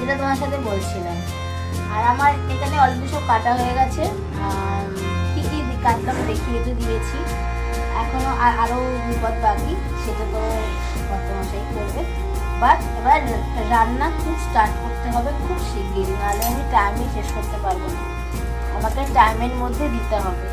সেটা তোমার সাথে বলছিলাম। আর আমার এখানে অলরেডি সব কাটা হয়ে গেছে, কি কি কাটলাম দেখিয়ে তো দিয়েছি, এখনো আরো বিপদ বাকি, সেটা তো কর্তামশাই করবে। বাট এবার রান্না খুব স্টার্ট করতে হবে খুব শিগগিরই, নাহলে আমি টাইমে শেষ করতে পারবো না, আমাকে টাইমের মধ্যে দিতে হবে।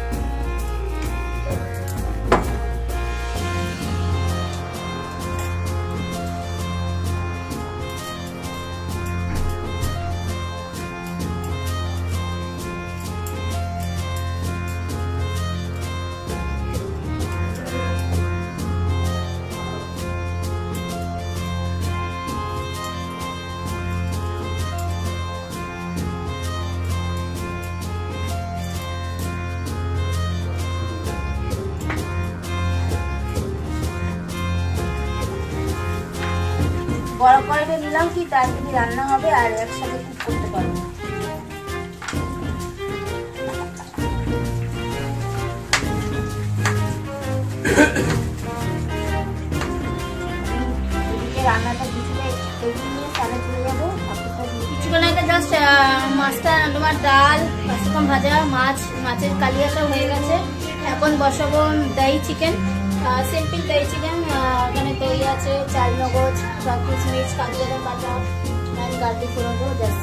বড় কড়াইটা নিলাম কি তাড়াতাড়ি রান্না হবে আর একসাথে কুক করতে পারবো। রান্নাটা কিছুটা এগিয়ে নিয়ে তাহলে চলে যাবো। কিছুক্ষণ আগে জাস্ট মাছটা তোমার ডাল ক্যাপসিকাম ভাজা, মাছের কালিয়াটা হয়ে গেছে। এখন বসাবো দই চিকেন, সিম্পল দই চিকেন। এখানে দই আছে, চাল মগজ, কিশমিশ, কাজু বাদাম বাটা, গার্লিক ফোড়ন দেবো জাস্ট।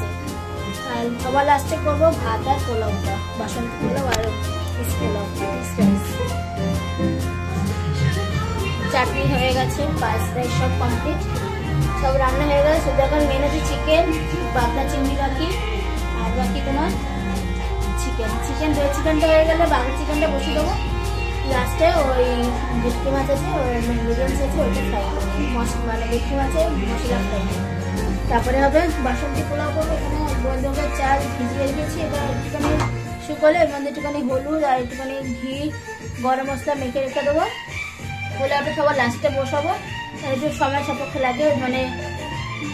আর সবার লাস্টে করবো ভাত আর পোলাওটা, বাসন্তী পোলাও আর পোলাও। চাটনি হয়ে গেছে, পায়েস টাইস সব কমপ্লিট, সব রান্না হয়ে গেছে। শুধু এখন মেনুতে চিকেন, বাগদা চিংড়ি বাকি, আর বাকি তোমার চিকেন দই চিকেনটা হয়ে গেলে বাগদা চিকেনটা বসিয়ে দেবো। লাস্টে ওই ভেটকি মাছ আছে, ওই মিডিয়ামস আছে, ওইটা ফ্রাই করবো, মানে ভেটকি মাছের মশলা ফ্রাই করবো। তারপরে হবে বাসন্তী পোলাও করবো। এখানে বন্ধুকে চাল ভিজিয়ে রেখেছি, এবার একটুখানি শুকোলে এর মধ্যে একটুখানি হলুদ আর একটুখানি ঘি গরম মশলা মেখে রেখে দেবো। পোলাওটা সবার লাস্টে বসাবো, একটু সময় সাপেক্ষ লাগে, মানে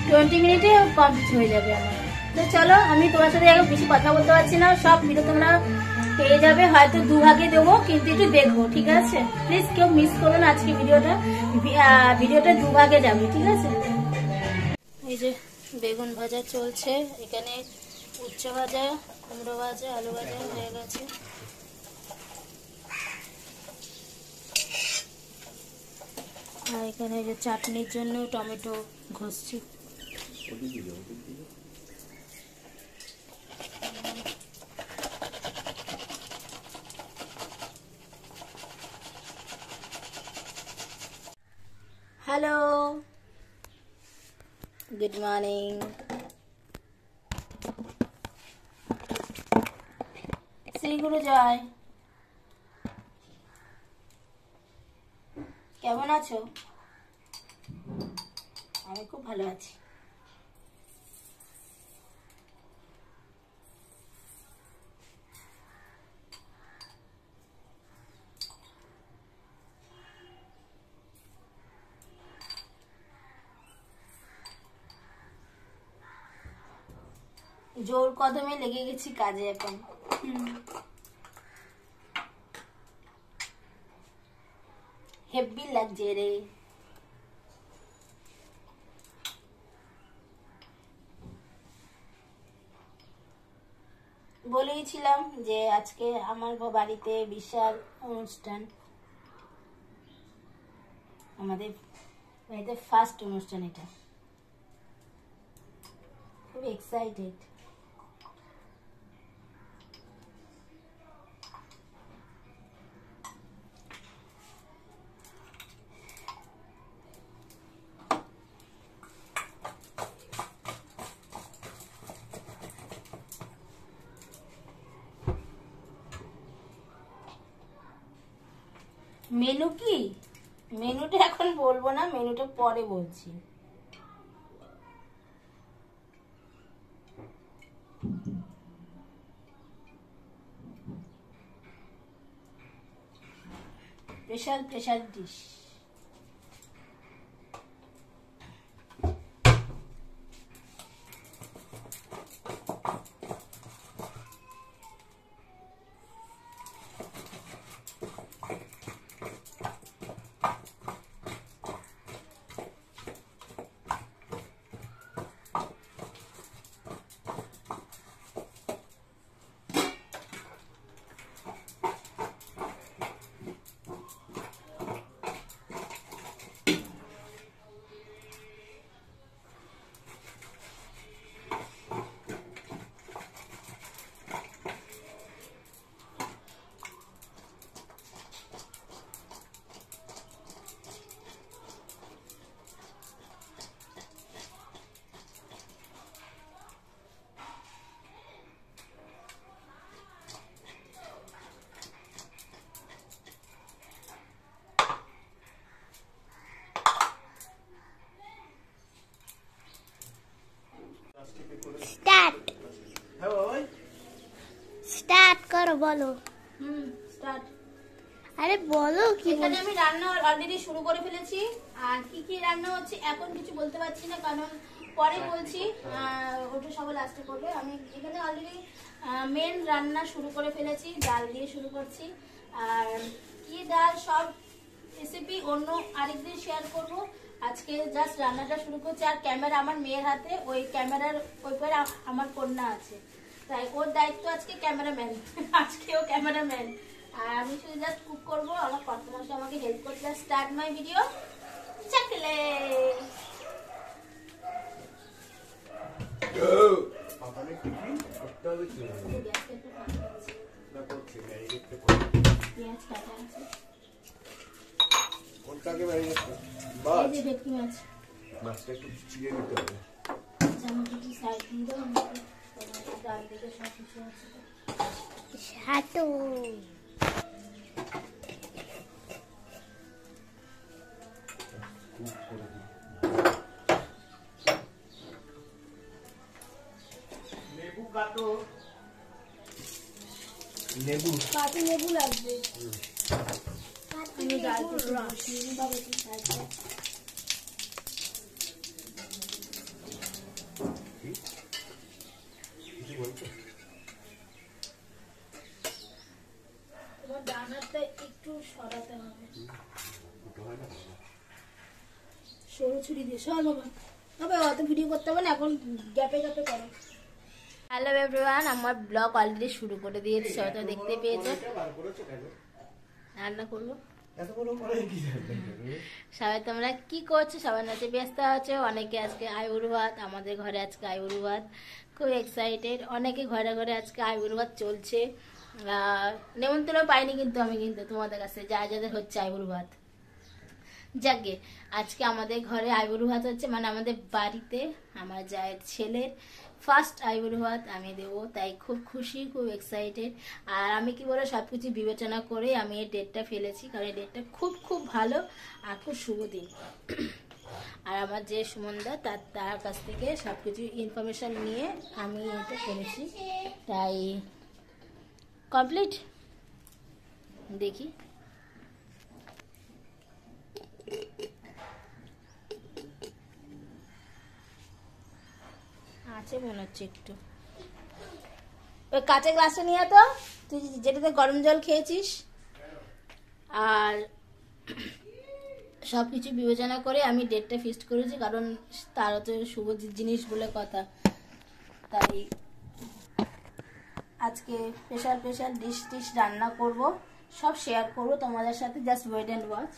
20 মিনিটে কমপ্লিট হয়ে যাবে আমার। তো চলো, আমি তোমার সাথে এখন বেশি কথা বলতে পারছি না, সব ভিডিও তোমরা পেয়ে যাবে, হয়তো 2 ভাগে দেবো, কিন্তু একটু দেখবো, ঠিক আছে? প্লিজ কেউ মিস করো না আজকে ভিডিওটা 2 ভাগে যাবে, ঠিক আছে? এই যে বেগুন ভাজা চলছে, এখানে উচ্ছে ভাজা, কুমড়ো ভাজা, আলু ভাজা হয়ে গেছে। আর এখানে যে চাটনির জন্য টমেটো ঘষছি। Hello, good morning. Sriguru Joy, কেমন আছো? আমি খুব ভালো আছি। জোর কদমে লেগে গেছি কাজে এখন। হেব্বি লাগছে রে। বলেইছিলাম যে আজকে আমার বাড়িতে বিশাল অনুষ্ঠান, আমাদের বাড়িতে ফার্স্ট অনুষ্ঠান, এটা খুব এক্সাইটেড। মেনু কি? মেনুটা এখন বলবো না, মেনুটা পরে বলছি। Special dish. করো বলো। স্টার্ট। আরে বলো কি। এখানে আমি রান্না অলরেডি শুরু করে ফেলেছি। আর কি কি রান্না হচ্ছে এখন কিছু বলতে পারছি না, কারণ পরে বলছি, ওটা সবাই লাস্টে করবে। আমি এখানে অলরেডি মেন রান্না শুরু করে ফেলেছি, ডাল দিয়ে শুরু করছি। আর কি ডাল সব রেসিপি অন্য আরেকদিন শেয়ার করব। আজকে জাস্ট রান্নাটা শুরু করছি। আর ক্যামেরা আমার মেয়ের হাতে, ওই ক্যামেরার ওই পরে আমার কন্যা আছে, তাই ওর দায়িত্ব আজকে ক্যামেরাম্যান। আজকেও ক্যামেরাম্যান, আর আমি শুধু জাস্ট কুক করবো। আমার কর্তমাসে আমাকে হেল্প করতে। Start my video. চাকলে পেঁয়াজ কাটা আছে। কোনটাকে ম্যারিনেট করব? এই যে ভেটকি মাছ। মাছটা একটু চিড়ে দিতে হবে। আমাকে কি সাইড দিয়ে দাও, ডাল দিকে সব কিছু আছে। হাঁটো লেবু কাটো। লেবু কাটি লেবু লাগবে। আমি ডাল দিতে বসিয়ে দিই, বাবা একটু সাইড দাও। কি বলছো? তোমার ডানাটা একটু সরাতে হবে। ওটা হয় না। সরু ছুরি দিয়ে সর বাবা। তবে অত ভিডিও করতে হবে না, এখন গ্যাপে গ্যাপে করো। হ্যালো এভরিওয়ান, আমার ব্লগ অলরেডি শুরু করে দিয়েছি, সবাই তো দেখতে পেয়েছো। বার করেছো কেন? রান্না করবো। এত বড় করে কি জানতে? সবাই তোমরা কি করছো? সবাই নাচে ব্যস্ত আছো। অনেকে আজকে আইবুড়ো ভাত, আমাদের ঘরে আজকে আইবুড়ো ভাত, খুব এক্সাইটেড। অনেকে ঘরে ঘরে আজকে আইবুড়ো ভাত চলছে। নেমন্তন্ন পাইনি কিন্তু আমি, কিন্তু তোমাদের কাছে যা যাদের হচ্ছে আইবুড়ো ভাত। যাকে আজকে আমাদের ঘরে আইবুড়ো ভাত হচ্ছে, মানে আমাদের বাড়িতে আমার জায়ের ছেলের ফার্স্ট আইবুড়ো ভাত আমি দেবো, তাই খুব খুশি, খুব এক্সাইটেড। আর আমি কি বলে সবকিছু বিবেচনা করে আমি এই ডেটটা ফেলেছি, কারণ এই ডেটটা খুব খুব ভালো আর খুব শুভ দিন। আর আমার যে সুমনদা তার কাছ থেকে সবকিছু ইনফরমেশন নিয়ে আমি এটা করেছি, তাই কমপ্লিট। দেখি আছে মনে হচ্ছে একটু। ওই কাঁচের গ্লাসটা নিয়ে তো, তুই যেটাতে গরম জল খেয়েছিস। আর সব কিছু বিবেচনা করে আমি ডেটটা ফিক্সড করেছি, কারণ তারও তো শুভ জিনিস বলে কথা। তাই আজকে স্পেশাল স্পেশাল ডিশ রান্না করব, সব শেয়ার করব তোমাদের সাথে। Just wait and watch.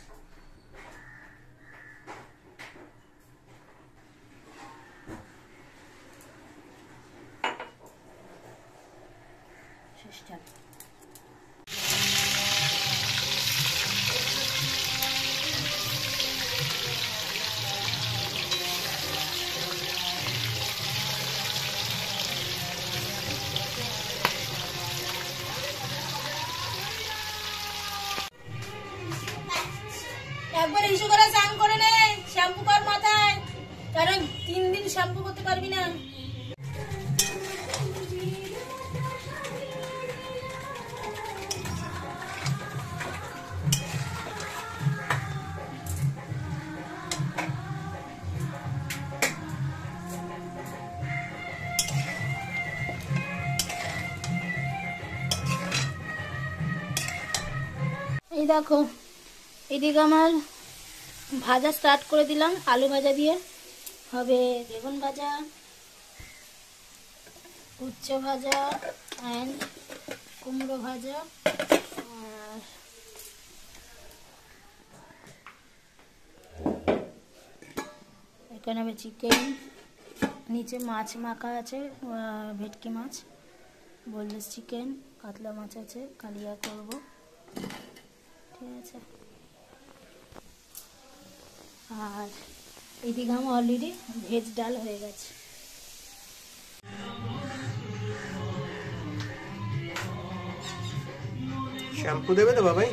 একবার ইস্যু করে স্নান করে নে, শ্যাম্পু কর মাথায়, কারণ 3 দিন শ্যাম্পু করতে পারবি না। এই দেখো, এদিকে আমার ভাজা স্টার্ট করে দিলাম। আলু ভাজা দিয়ে হবে, বেগুন ভাজা, উচ্ছে ভাজা অ্যান্ড কুমড়ো ভাজা। আর এখানে হবে চিকেন, নিচে মাছ মাখা আছে, ভেটকি মাছ, বোনলেস চিকেন, কাতলা মাছ আছে, কালিয়া করব। ঠিক আছে। আর এদিকে আমার অলরেডি ভেজ ডাল হয়ে গেছে। শ্যাম্পু দেবে তো বাবাই?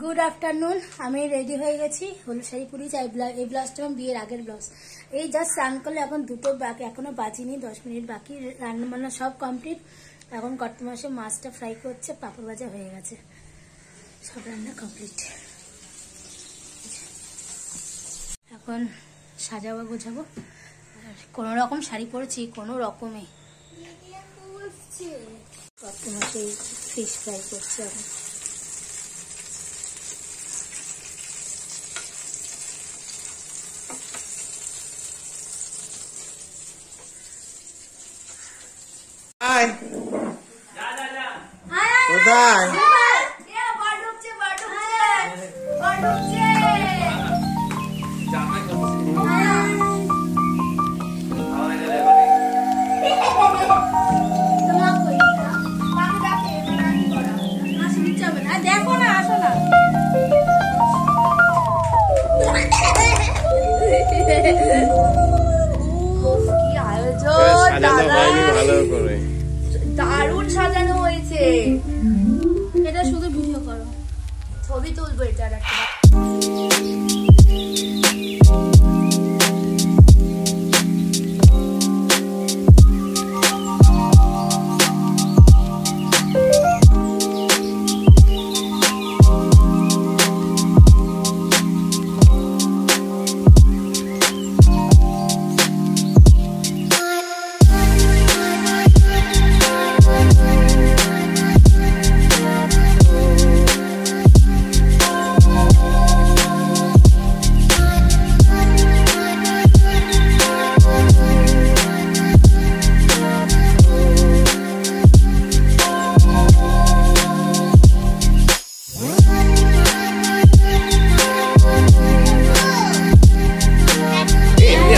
Good afternoon. আমি রেডি হয়ে গেছি, হলুদ শাড়ি পরেছি। এই ব্লাউজটা আমার বিয়ের আগের ব্লাউজ। এই জাস্ট স্নান করলে, এখন দুটো বাকি, এখনো বাজিনি, 10 মিনিট বাকি। রান্না বান্না সব কমপ্লিট। এখন কর্ত মাসে মাছটা ফ্রাই করছে, পাপড় ভাজা হয়ে গেছে, সব রান্না কমপ্লিট। এখন সাজাবো গোছাবো। কোনো রকম শাড়ি পরেছি, কোনো রকমে। কর্ত মাসে ফিশ ফ্রাই করছে এখন। হাই কোথায়? দেখো না, আসো না। কি আয়োজন, ভালো করে দারুণ সাজানো হয়েছে। এটা শুধু ভিডিও করো, ছবি তুলবো এটার একটা।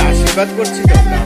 আশীর্বাদ করছি তো আমরা।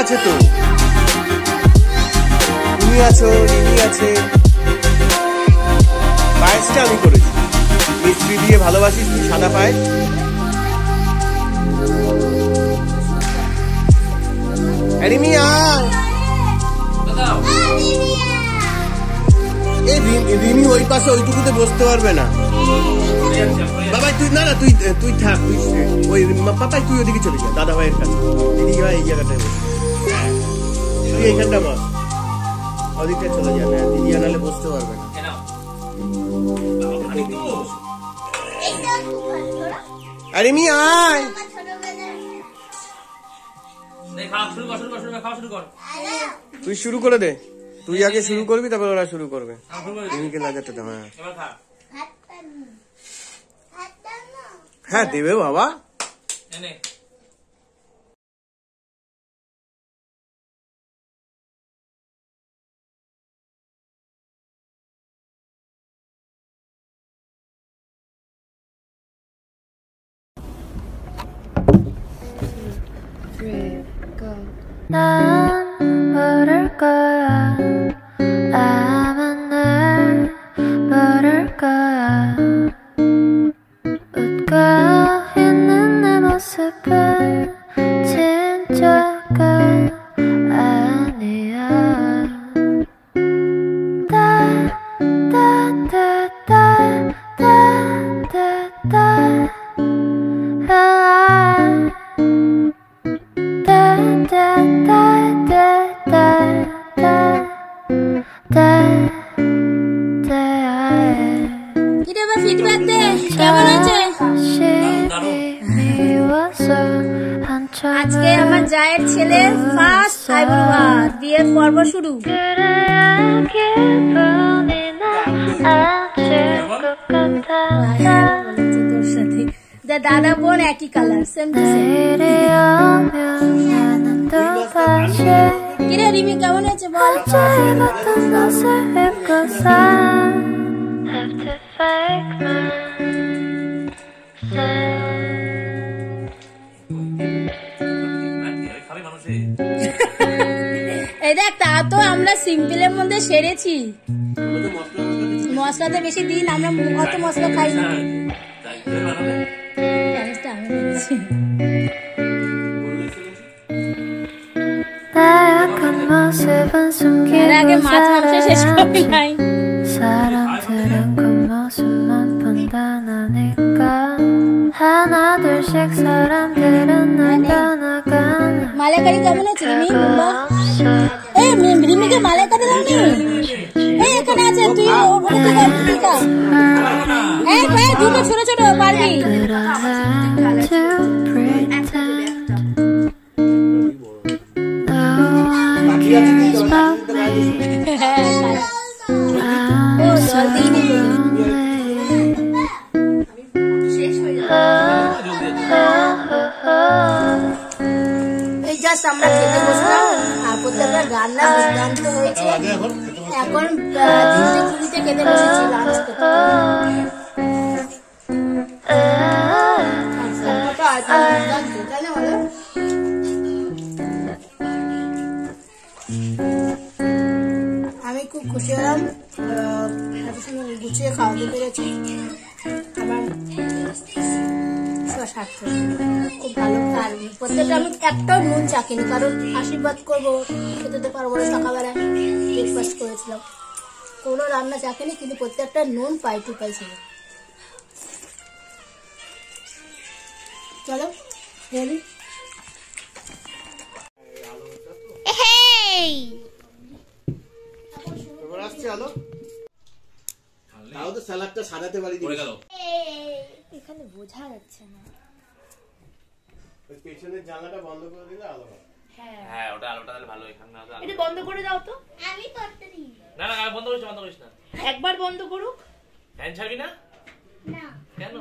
আছে তো, তুমি আছো, রিনি আছে। পায়েসটা আমি করেছি মিস্ত্রি দিয়ে, ভালোবাসিস তুই সাদা পায়েস। রিমি আয়। এই রিমি ওই পাশে ওইটুকুতে বসতে পারবে না বাবা। তুই না না তুই তুই থাক, তুই ওই পাপাই তুই ওদিকে চলে যা দাদা ভাইয়ের কাছে। দিদি ভাই এই জায়গাটায় বস, তুই এইখানটা বস, ওদিকটা চলে যা। হ্যাঁ দিদি আনালে বসতে পারবে না। আরে মি আয়, তুই শুরু করে দে। তুই আগে শুরু করবি, তারপর ওরা শুরু করবে। রিমিকে লাগাতে দাও। হ্যাঁ দেবে বাবা। 난 모를 거야. 아마 날 모를 거야. 웃고 있는 내 모습은 진짜가 아니야. 따따따따따따 কিরে বা ফিডব্যাক দে কেমন আছে আজকে আমার জায়ের ছেলে ফার্স্ট আইবুড় বিয়ের পর্ব শুরু তোর সাথে দাদা বোন একই কালার সেম টু সেম কিরে রিমি কেমন হয়েছে বল এই দেখ তা তো আমরা সিম্পলের মধ্যে সেরেছি মশলাতে বেশি দিন আমরা অত মশলা খাই না আগে মাছ মাংস শেষ করি নাই 사람들은 겉모습만 판단하니까 하나둘씩 사람들은 날 떠나가나 মালাইকারি কেমন আছে রিমি এই রিমিকে মালাইকারি দাওনি এই এখানে আছে তুই ওখানে থেকে এই ভাই দুটো ছোট ছোট পারবি to pretend no one cares about me I'm so lonely এই জাস্ট আমরা খেতে বসলাম আর প্রত্যেকটা রান্না দুর্দান্ত হয়েছে এখন 3:20 খেতে বসেছি লাঞ্চ করতে আমি খুব খুশি হলাম এত সুন্দর গুছিয়ে খাওয়াতে পেরেছি আমার স্বার্থ খুব ভালো আর প্রত্যেকটা আমি একটাও নুন চাখিনি কারণ আশীর্বাদ করবো খেতে তো পারবো না সকালবেলায় ব্রেকফাস্ট করেছিলাম কোনো রান্না চাখিনি কিন্তু প্রত্যেকটা নুন পাই টু পাই ছিল চলো রেডি এবার আসছে আলো তাও তো স্যালাডটা সাজাতে পারি এখানে বোঝা যাচ্ছে না ওই পেছনের জানলাটা বন্ধ করে দিলে আলো হবে হ্যাঁ ওটা আলোটা তাহলে ভালো এখানে না এটা বন্ধ করে দাও তো আমি করতে দিই না না বন্ধ করিস না একবার বন্ধ করুক ফ্যান ছাড়বি না না কেন